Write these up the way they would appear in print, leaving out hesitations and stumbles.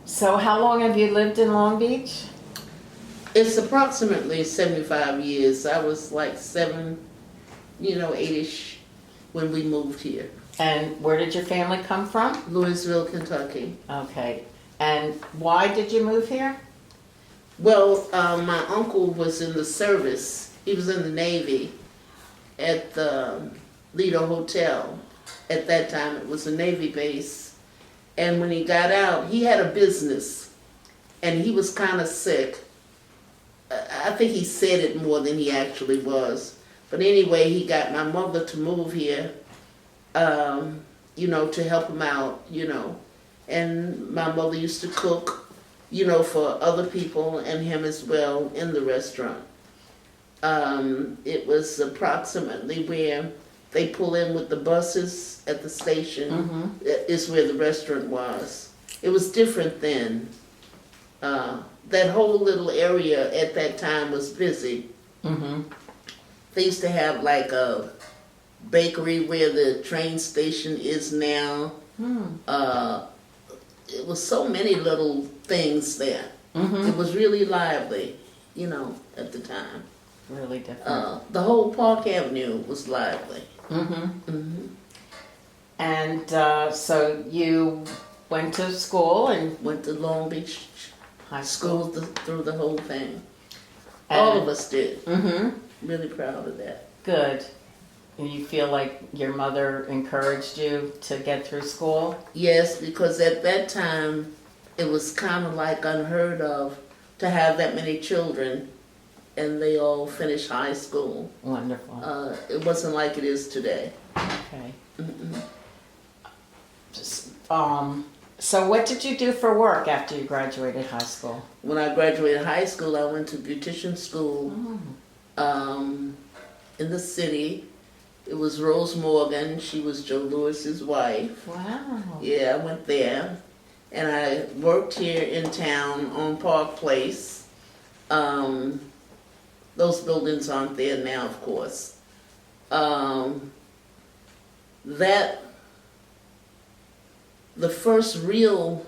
So how long have you lived in Long Beach? It's approximately 75 years. I was like 7, 8-ish when we moved here. And where did your family come from? Louisville, Kentucky. Okay. And why did you move here? Well, my uncle was in the service. He was in the Navy at the Lido Hotel. At that time, it was a Navy base. And when he got out, he had a business, and he was kind of sick. I think he said it more than he actually was. But anyway, he got my mother to move here, to help him out, And my mother used to cook, for other people and him as well in the restaurant. It was approximately where they pull in with the buses at the station, is where the restaurant was. It was different then. That whole little area at that time was busy. They used to have like a bakery where the train station is now. It was so many little things there. It was really lively, at the time. Really different. The whole Park Avenue was lively. And so you went to school and Went to Long Beach high school. school through the whole thing. And- All of us did. Mm-hmm. Really proud of that. Good. And you feel like your mother encouraged you to get through school? Yes, because at that time, it was kind of like unheard of to have that many children and they all finished high school. Wonderful. It wasn't like it is today. Okay. So what did you do for work after you graduated high school? When I graduated high school, I went to beautician school in the city. It was Rose Morgan. She was Joe Lewis's wife. Wow. Yeah, I went there. And I worked here in town on Park Place. Those buildings aren't there now, of course. The first real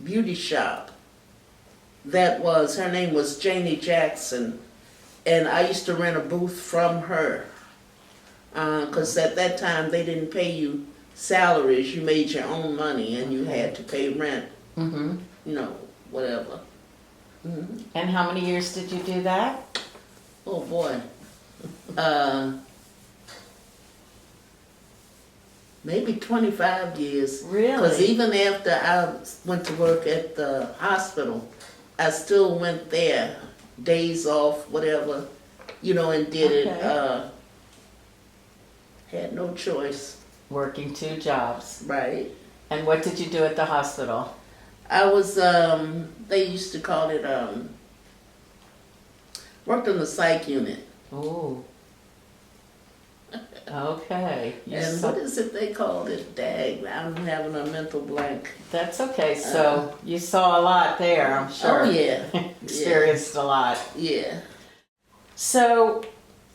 beauty shop, her name was Janie Jackson, and I used to rent a booth from her. Because at that time, they didn't pay you salaries. You made your own money, and you had to pay rent, whatever. And how many years did you do that? Oh boy. Maybe 25 years. Really? Because even after I went to work at the hospital, I still went there, days off, whatever, and did it. Had no choice. Working 2 jobs. Right. And what did you do at the hospital? I was, they used to call it, worked on the psych unit. Ooh. Okay. And what is it they called it? Dag, I'm having a mental blank. That's okay. So you saw a lot there, I'm sure. Oh yeah. Experienced a lot. Yeah. So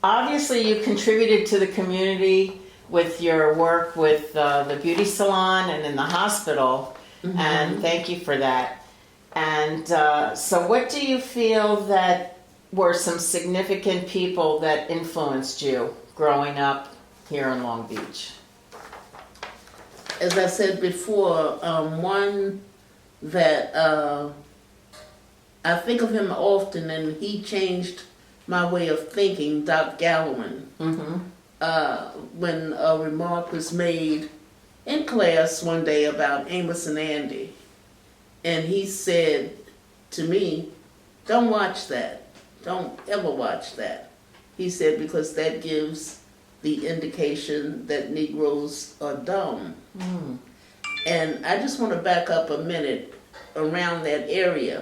obviously you contributed to the community with your work with the beauty salon and in the hospital, and thank you for that. And so what do you feel that were some significant people that influenced you growing up here in Long Beach? As I said before, one that I think of him often, and he changed my way of thinking, Doc Gallowan. When a remark was made in class one day about Amos and Andy, and he said to me, "Don't watch that. Don't ever watch that." He said, because that gives the indication that Negroes are dumb. And I just want to back up a minute around that area.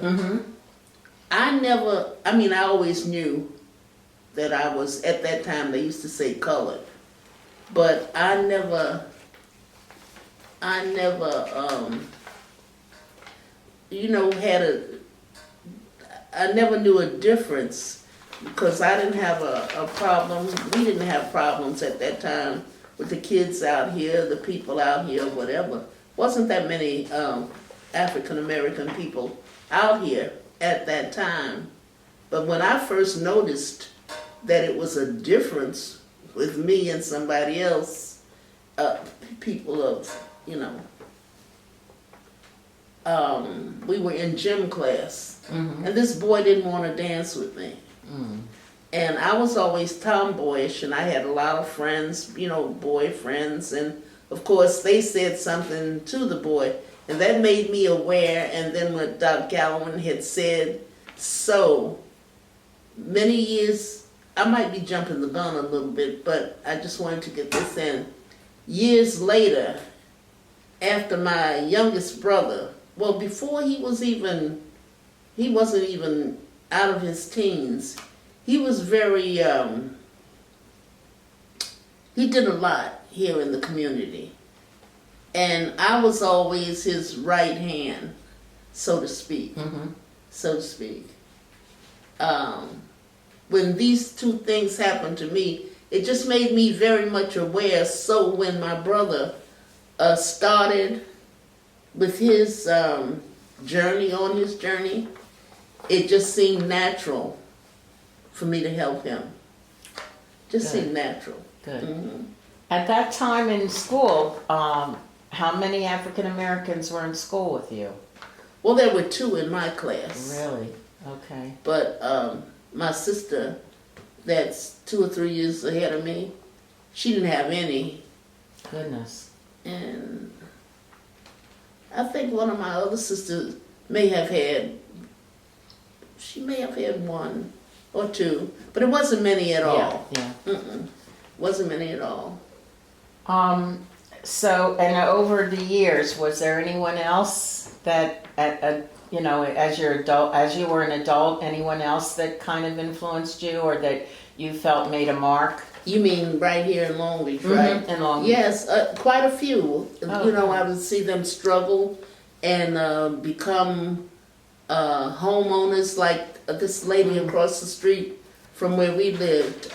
I always knew that I was, at that time they used to say colored, but I never I never knew a difference, because I didn't have a problem. We didn't have problems at that time with the kids out here, the people out here, whatever. Wasn't that many African American people out here at that time. But when I first noticed that it was a difference with me and somebody else, people of, we were in gym class, and this boy didn't want to dance with me. And I was always tomboyish, and I had a lot of friends, boy friends, and of course they said something to the boy, and that made me aware. And then what Dr. Gallivan had said, so many years, I might be jumping the gun a little bit, but I just wanted to get this in. Years later, after my youngest brother, well, before he wasn't even out of his teens, he was very, he did a lot here in the community. And I was always his right hand, so to speak. When these two things happened to me, it just made me very much aware. So when my brother started with his journey, it just seemed natural for me to help him. Just seemed natural. Good. At that time in school, how many African Americans were in school with you? Well, there were 2 in my class. Really? Okay. But my sister, that's 2 or 3 years ahead of me, she didn't have any. Goodness. And I think one of my other sisters may have had 1 or 2, but it wasn't many at all. Yeah. Wasn't many at all. So, and over the years, was there anyone else that, as you were an adult, anyone else that kind of influenced you or that you felt made a mark? You mean right here in Long Beach, right? In Long Beach. Yes, quite a few. Oh, I would see them struggle and become homeowners, like this lady across the street from where we lived.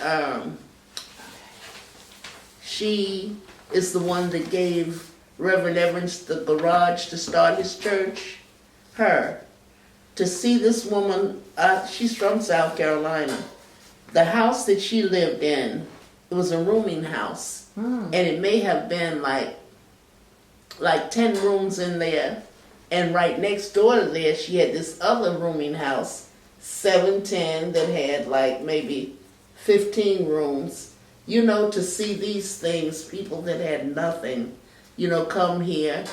She is the one that gave Reverend Evans the garage to start his church. Her. To see this woman, she's from South Carolina. The house that she lived in, it was a rooming house. And it may have been like 10 rooms in there. And right next door to there, she had this other rooming house, 710, that had like maybe 15 rooms. To see these things, people that had nothing, come here,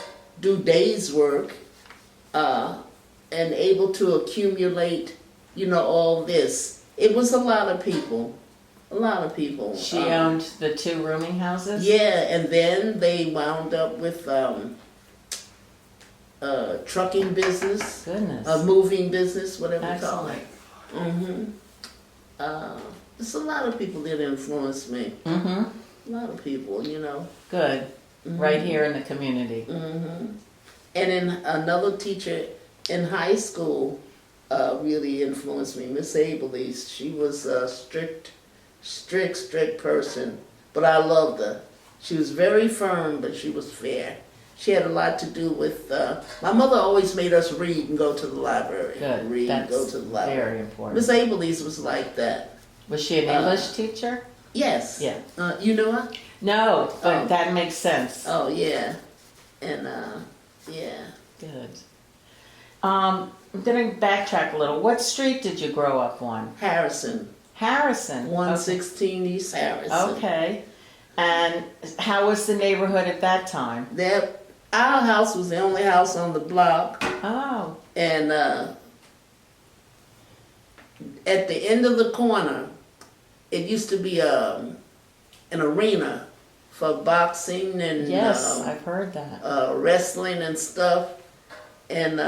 do days work, and able to accumulate, all this. It was a lot of people. She owned the 2 rooming houses? Yeah, and then they wound up with trucking business. Goodness. Moving business, whatever you call Excellent. it. There's a lot of people that influenced me. A lot of people, Good. Right here in the community. And then another teacher in high school really influenced me, Miss Abelise. She was a strict person, but I loved her. She was very firm, but she was fair. She had a lot to do with, my mother always made us read and go to the library. Good. Read and go That's to the library. very important. Miss Abelise was like that. Was she an English teacher? Yes. Yeah. You know her? No, but Oh. that makes sense. Oh, yeah. And, yeah. Good. I'm going to backtrack a little. What street did you grow up on? Harrison. Harrison. 116 East Harrison. Okay. And how was the neighborhood at that time? Our house was the only house on the block. Oh. And at the end of the corner, it used to be an arena for boxing and Yes, I've heard that. wrestling and stuff. And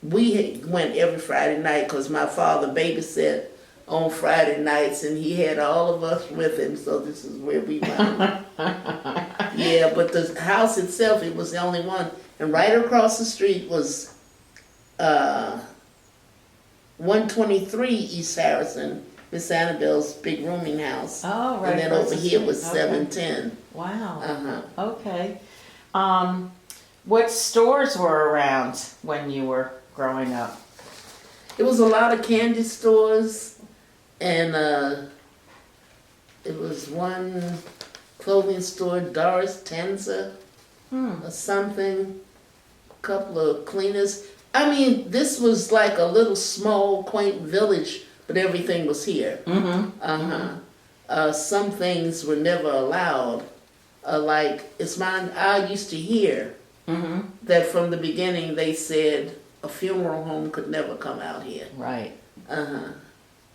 we went every Friday night because my father babysat on Friday nights, and he had all of us with him, so this is where we went. Yeah, but the house itself, it was the only one. And right across the street was 123 East Harrison, Miss Annabelle's big rooming house. Oh, right. And then across over the here street. was Okay. 710. Wow. Uh-huh. Okay. What stores were around when you were growing up? It was a lot of candy stores, and it was one clothing store, Doris Tenza or something, a couple of cleaners. I mean, this was like a little small, quaint village, but everything was here. Some things were never allowed. Like, I used to hear that from the beginning they said a funeral home could never come out here. Right.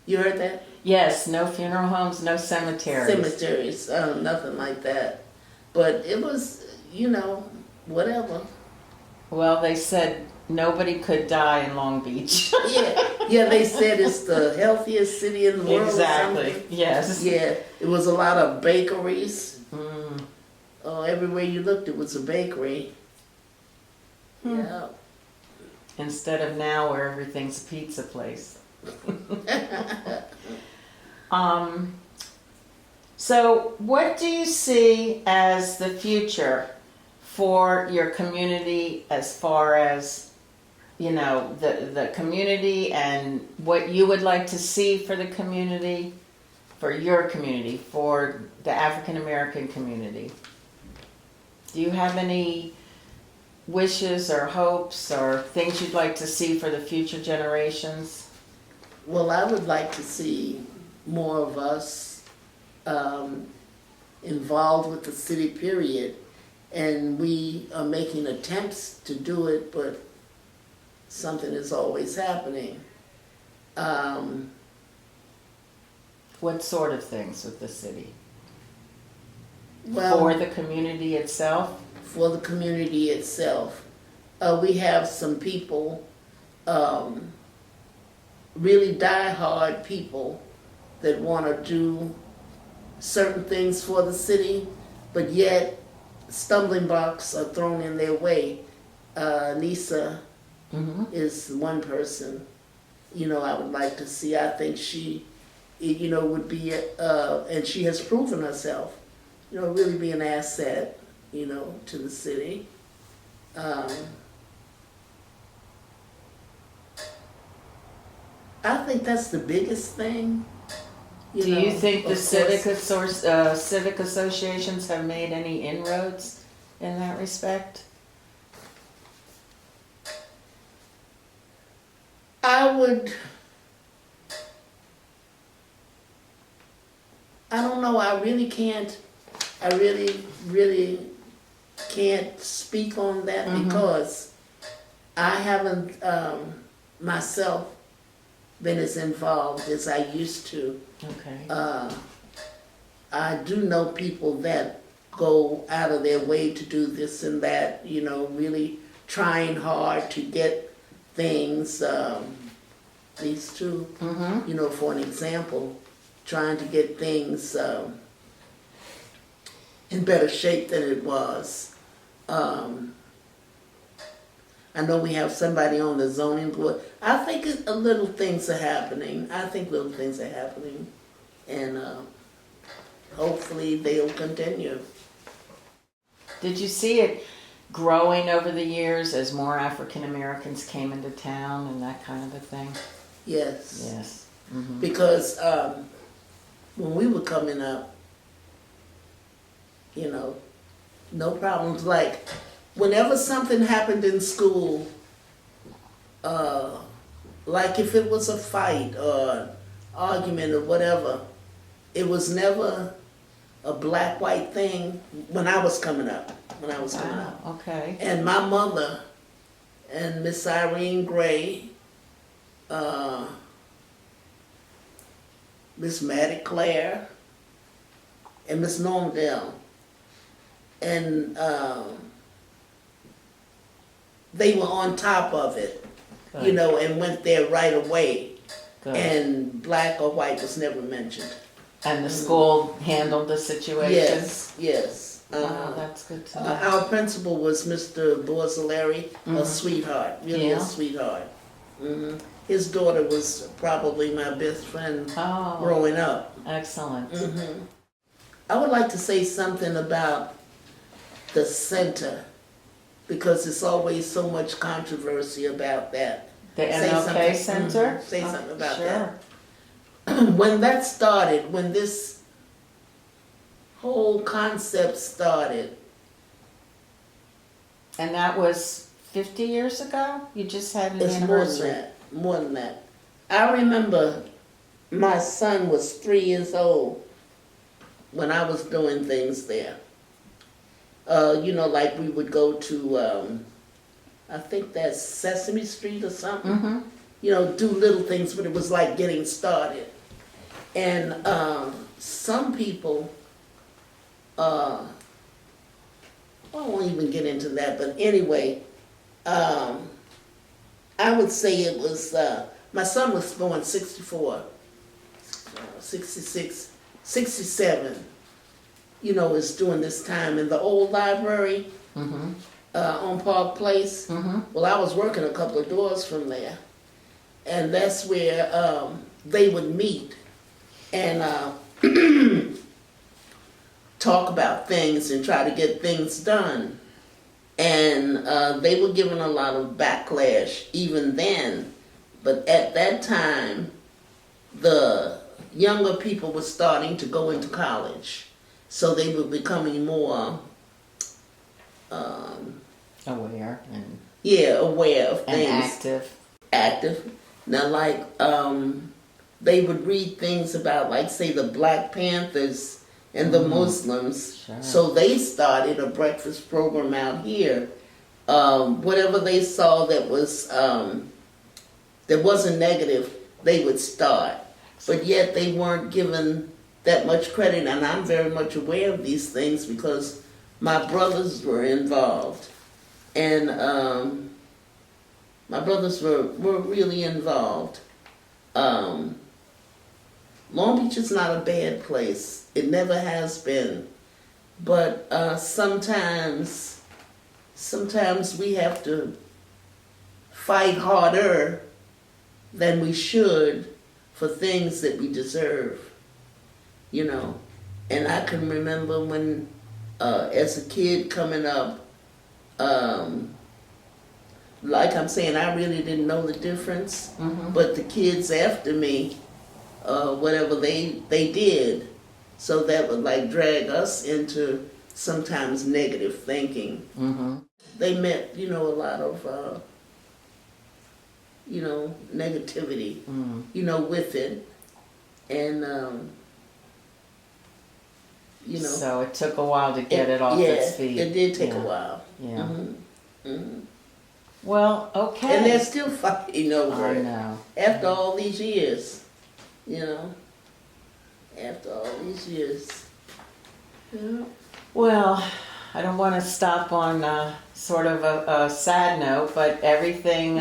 You heard that? Yes, no funeral homes, no cemeteries. Cemeteries, nothing like that. But it was, whatever. Well, they said nobody could die in Long Beach. Yeah, they said it's the healthiest city in the world. Exactly, or something. yes. Yeah, it was a lot of bakeries. Oh, everywhere you looked, it was a bakery. Yeah. Instead of now where everything's a pizza place. So what do you see as the future for your community as far as, the community and what you would like to see for the community, for your community, for the African American community? Do you have any wishes or hopes or things you'd like to see for the future generations? Well, I would like to see more of us involved with the city, period. And we are making attempts to do it, but something is always happening. What sort of things with the city? Well, For the community itself? for the community itself. We have some people, really die-hard people that want to do certain things for the city, but yet stumbling blocks are thrown in their way. Nisa is one person, I would like to see. I think she, would be, and she has proven herself, really be an asset, to the city. I think that's the biggest thing. Do you think the of civic course. civic associations have made any inroads in that respect? I don't know, I really, really can't speak on that because I haven't myself been as involved as I used to. Okay. I do know people that go out of their way to do this and that, really trying hard to get things, these two, for an example, trying to get things in better shape than it was. I know we have somebody on the zoning board. I think little things are happening. And hopefully they'll continue. Did you see it growing over the years as more African Americans came into town and that kind of a thing? Yes. Yes. Because when we were coming up, no problems. Like, whenever something happened in school, like if it was a fight or argument or whatever, it was never a black-white thing when I was coming up. Okay. And my mother and Miss Irene Gray, Miss Maddie Clare, and Miss Normdale, and they were on top of it, Good. And went there right away. Good. And black or white was never mentioned. And the school handled the situation? Yes. Wow, that's good to know. Our principal was Mr. Borzilleri, a sweetheart, really Yeah. a sweetheart. His daughter was probably my best friend Oh, growing up. excellent. I would like to say something about the center because there's always so much controversy about that. The Say MLK something. Center? Say something about Sure. that. When that started, when this whole concept started, And that was 50 years ago? You just had an it's anniversary. more than that. I remember my son was 3 years old when I was doing things there. Like we would go to, I think that's Sesame Street or something. Mm-hmm. Do little things, but it was like getting started. And some people, I won't even get into that, but anyway, I would say it was, my son was born 64, 66, 67, it's during this time in the old library Mm-hmm. on Park Place. Mm-hmm. Well, I was working a couple of doors from there, and that's where they would meet and talk about things and try to get things done. And they were given a lot of backlash even then, but at that time, the younger people were starting to go into college, so they were becoming more Aware and aware of things. active. Now, like, they would read things about, like, say, the Black Panthers and the Muslims. Sure. So they started a breakfast program out here. Whatever they saw that wasn't negative, they would start. But yet they weren't given that much credit, and I'm very much aware of these things because my brothers were involved. And my brothers were really involved. Long Beach is not a bad place. It never has been. But sometimes we have to fight harder than we should for things that we deserve, And I can remember when, as a kid coming up, like I'm saying, I really didn't know the difference. Mm-hmm. But the kids after me, whatever they did, so that would like drag us into sometimes negative thinking. Mm-hmm. They met, a lot of, negativity, with it. And, So it took a while to get it off its feet. It did take a while. Yeah. Mm-hmm. Mm-hmm. Well, okay. And they're still fighting over I it. know. After all these years, After all these years. Yeah. Well, I don't want to stop on sort of a sad note, but everything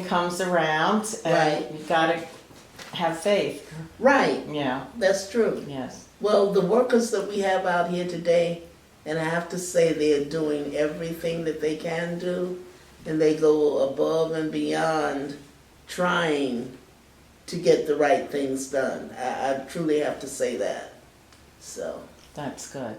comes around, and Right. you got to have faith. Right. Yeah. That's true. Yes. Well, the workers that we have out here today, and I have to say they're doing everything that they can do, and they go above and beyond trying to get the right things done. I truly have to say that. So. That's good.